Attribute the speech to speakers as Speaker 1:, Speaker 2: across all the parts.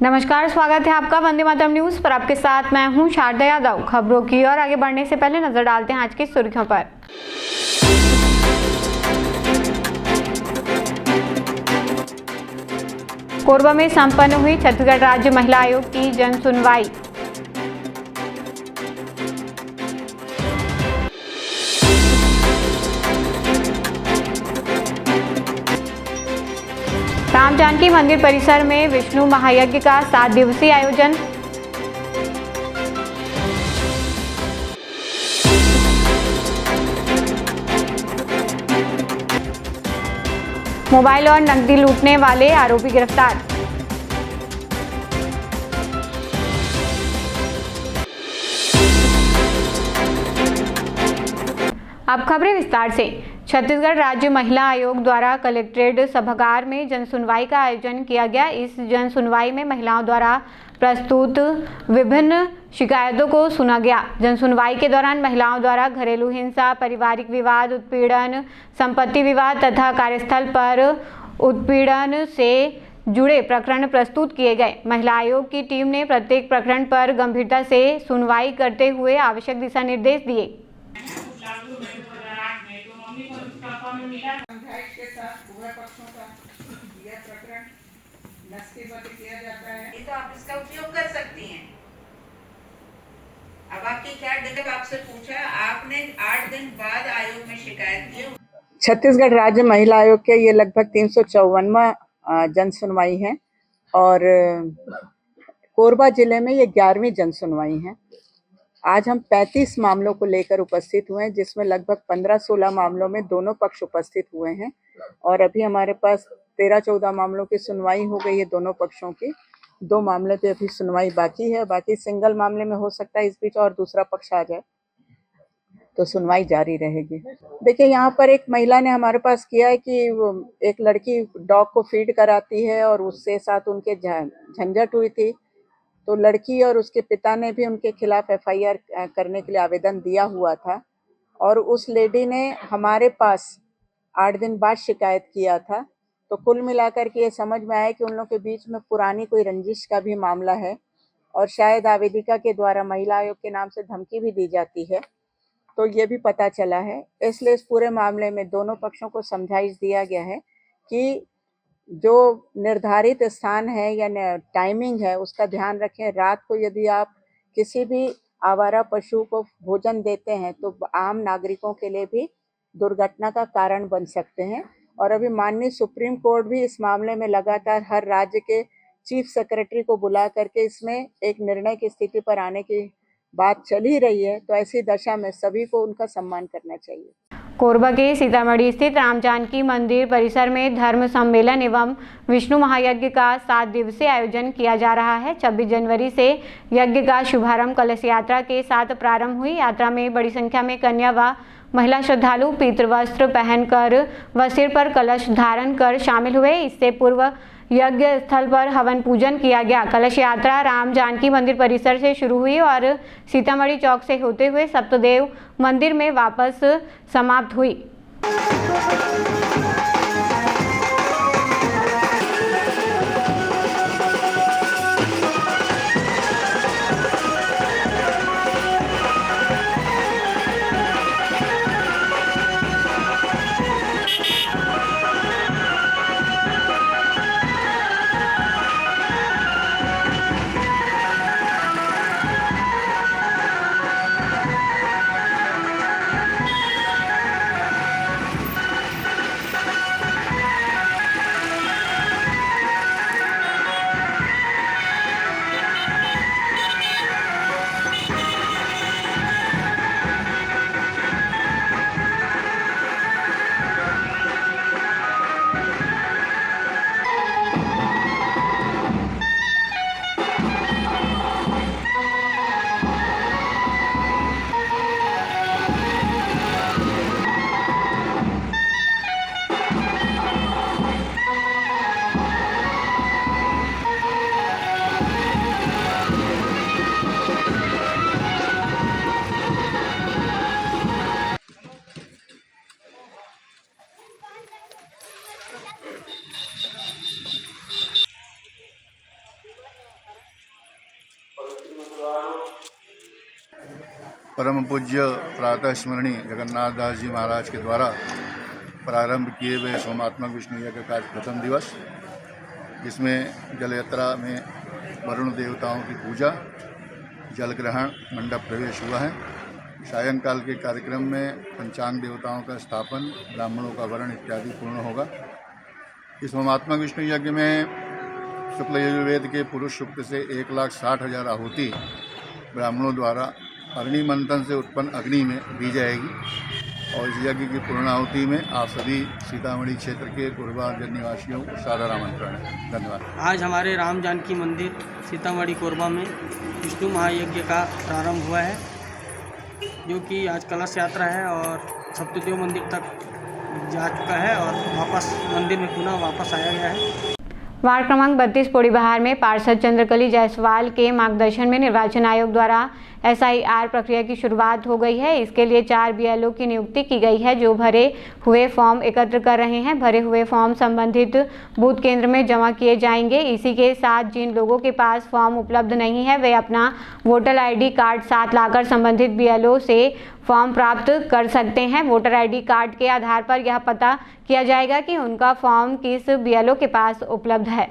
Speaker 1: नमस्कार, स्वागत है आपका वंदे मातरम न्यूज पर। आपके साथ मैं हूं शारदा यादव। खबरों की ओर आगे बढ़ने से पहले नजर डालते हैं आज की सुर्खियों पर। कोरबा में संपन्न हुई छत्तीसगढ़ राज्य महिला आयोग की जन सुनवाई। राम जानकी मंदिर परिसर में विष्णु महायज्ञ का 7 दिवसीय आयोजन। मोबाइल और नकदी लूटने वाले आरोपी गिरफ्तार। अब खबरें विस्तार से। छत्तीसगढ़ राज्य महिला आयोग द्वारा कलेक्ट्रेट सभागार में जन सुनवाई का आयोजन किया गया। इस जन सुनवाई में महिलाओं द्वारा प्रस्तुत विभिन्न शिकायतों को सुना गया। जन सुनवाई के दौरान महिलाओं द्वारा घरेलू हिंसा, पारिवारिक विवाद, उत्पीड़न, संपत्ति विवाद तथा कार्यस्थल पर उत्पीड़न से जुड़े प्रकरण प्रस्तुत किए गए। महिला आयोग की टीम ने प्रत्येक प्रकरण पर गंभीरता से सुनवाई करते हुए आवश्यक दिशा निर्देश दिए।
Speaker 2: के साथ उभय पक्षों का यह प्रकरण नस्तीबद्ध किया जाता है।
Speaker 3: ये तो आप इसका उपयोग कर सकती हैं। अब आपकी क्या जब आपसे पूछा, आपने 8 दिन बाद आयोग में शिकायत की।
Speaker 2: छत्तीसगढ़ राज्य महिला आयोग के ये लगभग 354वां जन सुनवाई है और कोरबा जिले में ये 11वीं जन सुनवाई है। आज हम 35 मामलों को लेकर उपस्थित हुए हैं, जिसमें लगभग 15-16 मामलों में दोनों पक्ष उपस्थित हुए हैं और अभी हमारे पास 13-14 मामलों की सुनवाई हो गई है दोनों पक्षों की। 2 मामले पे अभी सुनवाई बाकी है, बाकी सिंगल मामले में हो सकता है इस बीच और दूसरा पक्ष आ जाए तो सुनवाई जारी रहेगी। देखिए, यहाँ पर एक महिला ने हमारे पास किया है कि एक लड़की डॉग को फीड कराती है और उससे साथ उनके झंझट हुई थी, तो लड़की और उसके पिता ने भी उनके खिलाफ एफआईआर करने के लिए आवेदन दिया हुआ था और उस लेडी ने हमारे पास 8 दिन बाद शिकायत किया था। तो कुल मिलाकर के ये समझ में आया कि उन लोगों के बीच में पुरानी कोई रंजिश का भी मामला है और शायद आवेदिका के द्वारा महिला आयोग के नाम से धमकी भी दी जाती है, तो ये भी पता चला है। इसलिए इस पूरे मामले में दोनों पक्षों को समझाइश दिया गया है कि जो निर्धारित स्थान है या टाइमिंग है उसका ध्यान रखें। रात को यदि आप किसी भी आवारा पशु को भोजन देते हैं तो आम नागरिकों के लिए भी दुर्घटना का कारण बन सकते हैं। और अभी माननीय सुप्रीम कोर्ट भी इस मामले में लगातार हर राज्य के चीफ सेक्रेटरी को बुला करके इसमें एक निर्णय की स्थिति पर आने की बात चल ही रही है, तो ऐसी दशा में सभी को उनका सम्मान करना चाहिए।
Speaker 1: कोरबा के सीतामढ़ी स्थित राम जानकी मंदिर परिसर में धर्म सम्मेलन एवं विष्णु महायज्ञ का 7 दिवसीय आयोजन किया जा रहा है। 26 जनवरी से यज्ञ का शुभारंभ कलश यात्रा के साथ प्रारंभ हुई। यात्रा में बड़ी संख्या में कन्या व महिला श्रद्धालु पीतृ वस्त्र पहनकर व सिर पर कलश धारण कर शामिल हुए। इससे पूर्व यज्ञ स्थल पर हवन पूजन किया गया। कलश यात्रा राम जानकी मंदिर परिसर से शुरू हुई और सीतामढ़ी चौक से होते हुए सप्तदेव मंदिर में वापस समाप्त हुई।
Speaker 4: परम पूज्य प्रातः स्मरणीय जगन्नाथ दास जी महाराज के द्वारा प्रारंभ किए हुए सोमात्मक विष्णु यज्ञ का प्रथम दिवस, जिसमें जल यात्रा में वरुण देवताओं की पूजा, जल ग्रहण, मंडप प्रवेश हुआ है। सायंकाल के कार्यक्रम में पंचांग देवताओं का स्थापन, ब्राह्मणों का वरण इत्यादि पूर्ण होगा। इस होमात्मक विष्णु यज्ञ में शुक्ल यजुर्वेद के पुरुष सूक्त से 1,60,000 आहुति ब्राह्मणों द्वारा अग्नि मंथन से उत्पन्न अग्नि में दी जाएगी। और इस यज्ञ की पूर्णाहुति में आप सभी सीतामढ़ी क्षेत्र के कोरबा निवासियों को सादर आमंत्रण है। धन्यवाद।
Speaker 5: आज हमारे राम जानकी मंदिर सीतामढ़ी कोरबा में विष्णु महायज्ञ का प्रारंभ हुआ है, जो कि आज कलश यात्रा है और सप्तदेव मंदिर तक जा चुका है और वापस मंदिर में पुनः वापस आया गया है।
Speaker 1: वार्ड क्रमांक 32 पोड़ीबहार में पार्षद चंद्रकली जायसवाल के मार्गदर्शन में निर्वाचन आयोग द्वारा SIR प्रक्रिया की शुरुआत हो गई है। इसके लिए 4 BLO की नियुक्ति की गई है, जो भरे हुए फॉर्म एकत्र कर रहे हैं। भरे हुए फॉर्म संबंधित बूथ केंद्र में जमा किए जाएंगे। इसी के साथ जिन लोगों के पास फॉर्म उपलब्ध नहीं है, वे अपना वोटर ID कार्ड साथ लाकर संबंधित BLO से फॉर्म प्राप्त कर सकते हैं। वोटर ID कार्ड के आधार पर यह पता किया जाएगा कि उनका फॉर्म किस BLO के पास उपलब्ध है।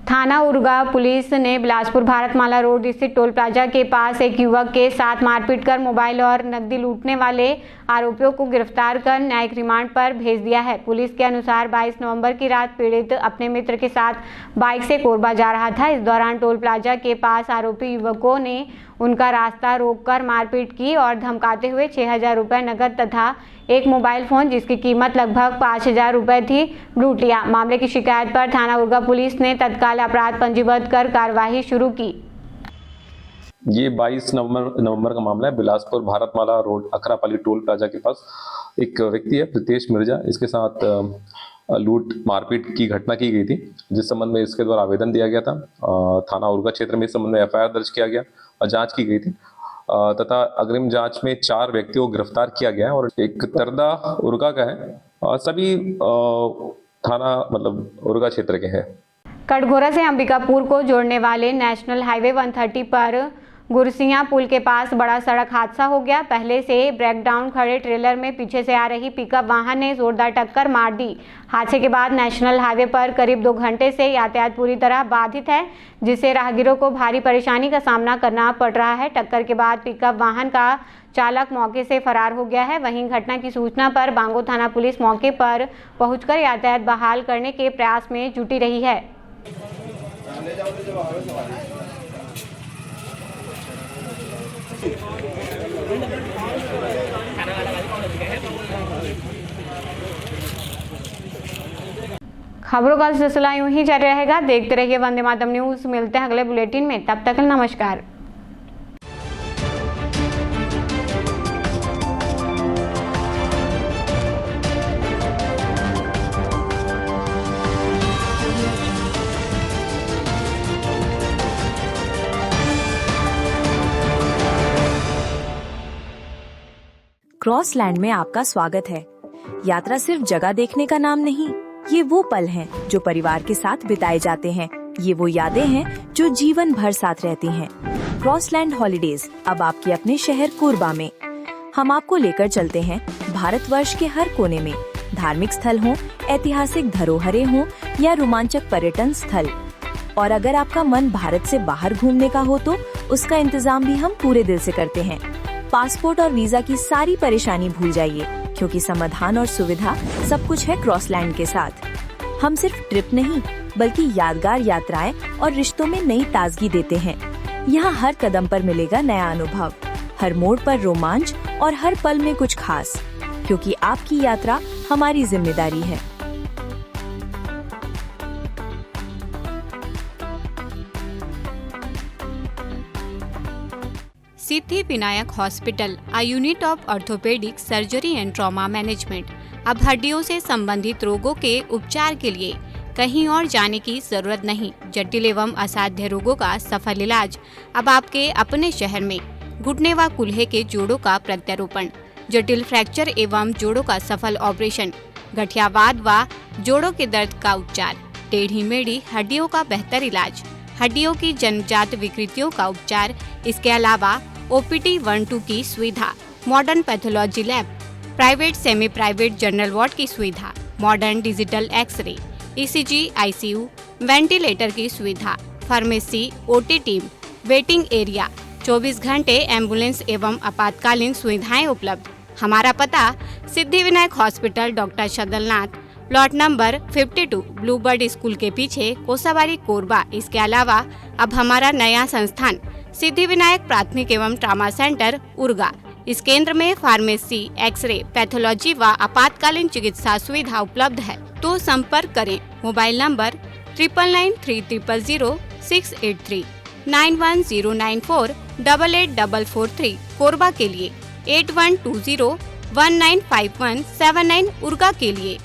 Speaker 1: थाना उरगा पुलिस ने बिलासपुर भारतमाला रोड स्थित टोल प्लाजा के पास एक युवक के साथ मारपीट कर मोबाइल और नकदी लूटने वाले आरोपियों को गिरफ्तार कर न्यायिक रिमांड पर भेज दिया है। पुलिस के अनुसार 22 नवंबर की रात पीड़ित अपने मित्र के साथ बाइक से कोरबा जा रहा था। इस दौरान टोल प्लाजा के पास आरोपी युवकों ने उनका रास्ता रोककर मारपीट की और धमकाते हुए 6,000 रुपये नकद तथा एक मोबाइल फ़ोन, जिसकी कीमत लगभग 5,000 रुपये थी, लूट लिया। मामले की शिकायत पर थाना उरगा पुलिस ने तत्काल अपराध पंजीबद्ध कर कार्रवाई शुरू की।
Speaker 6: ये 22 नवंबर का मामला है। Bilaspur Bharatmala road Akhrapali toll plaza के पास एक व्यक्ति है प्रीतेश मिर्जा, इसके साथ लूट मारपीट की घटना की गई थी, जिस संबंध में इसके द्वारा आवेदन दिया गया था। थाना उरगा क्षेत्र में इस संबंध में FIR दर्ज किया गया और जांच की गई थी तथा अग्रिम जांच में 4 व्यक्तियों को गिरफ्तार किया गया है और एक तरदा उरगा का है और सभी थाना उरगा क्षेत्र के हैं।
Speaker 1: कटघोरा से अंबिकापुर को जोड़ने वाले नेशनल हाईवे 130 पर गुरसिया पुल के पास बड़ा सड़क हादसा हो गया। पहले से ब्रेकडाउन खड़े ट्रेलर में पीछे से आ रही पिकअप वाहन ने जोरदार टक्कर मार दी। हादसे के बाद नेशनल हाईवे पर करीब 2 घंटे से यातायात पूरी तरह बाधित है, जिससे राहगीरों को भारी परेशानी का सामना करना पड़ रहा है। टक्कर के बाद पिकअप वाहन का चालक मौके से फरार हो गया है। वहीं घटना की सूचना पर बांगो थाना पुलिस मौके पर पहुंचकर यातायात बहाल करने के प्रयास में जुटी रही है। खबरों का सिलसिला यूं ही जारी रहेगा। देखते रहिए वंदे मातरम न्यूज। मिलते हैं अगले बुलेटिन में, तब तक नमस्कार।
Speaker 7: क्रॉसलैंड में आपका स्वागत है। यात्रा सिर्फ जगह देखने का नाम नहीं, ये वो पल हैं जो परिवार के साथ बिताए जाते हैं। ये वो यादें हैं जो जीवन भर साथ रहती हैं। क्रॉसलैंड हॉलिडेज अब आपके अपने शहर कोरबा में। हम आपको लेकर चलते हैं भारतवर्ष के हर कोने में, धार्मिक स्थल हों, ऐतिहासिक धरोहरें हों या रोमांचक पर्यटन स्थल। और अगर आपका मन भारत से बाहर घूमने का हो तो उसका इंतजाम भी हम पूरे दिल से करते हैं। पासपोर्ट और वीजा की सारी परेशानी भूल जाइए, क्योंकि समाधान और सुविधा सब कुछ है क्रॉसलैंड के साथ। हम सिर्फ ट्रिप नहीं बल्कि यादगार यात्राएं और रिश्तों में नई ताजगी देते हैं। यहाँ हर कदम पर मिलेगा नया अनुभव, हर मोड़ पर रोमांच और हर पल में कुछ खास। क्योंकि आपकी यात्रा हमारी जिम्मेदारी है।
Speaker 1: Siddhi Vinayak hospital, a unit of orthopaedic surgery and trauma management. अब हड्डियों से संबंधित रोगों के उपचार के लिए कहीं और जाने की जरूरत नहीं। जटिल एवं असाध्य रोगों का सफल इलाज अब आपके अपने शहर में। घुटने व कूल्हे के जोड़ों का प्रत्यारोपण, जटिल फ्रैक्चर एवं जोड़ों का सफल ऑपरेशन, गठियावाद व जोड़ों के दर्द का उपचार, टेढ़ी मेढ़ी हड्डियों का बेहतर इलाज, हड्डियों की जन्मजात विकृतियों का उपचार। इसके अलावा OPT 1-2 की सुविधा, modern pathology lab, private semi private general ward की सुविधा, modern digital X-ray, ECG, ICU, ventilator की सुविधा, pharmacy, OT team, waiting area, 24 घंटे एम्बुलेंस एवं आपातकालीन सुविधाएं उपलब्ध। हमारा पता Siddhi Vinayak hospital, doctor Shadalnath, plot number 52, Bluebird school के पीछे, कोसाबाड़ी, कोरबा। इसके अलावा अब हमारा नया संस्थान सिद्धि विनायक प्राथमिक एवं ट्रामा सेंटर, उर्गा। इस केंद्र में फार्मेसी, एक्सरे, पैथोलॉजी व आपातकालीन चिकित्सा सुविधा उपलब्ध है। तो संपर्क करें। मोबाइल नंबर 9993000683, 9109488443, कोरबा के लिए 8120195179, उर्गा के लिए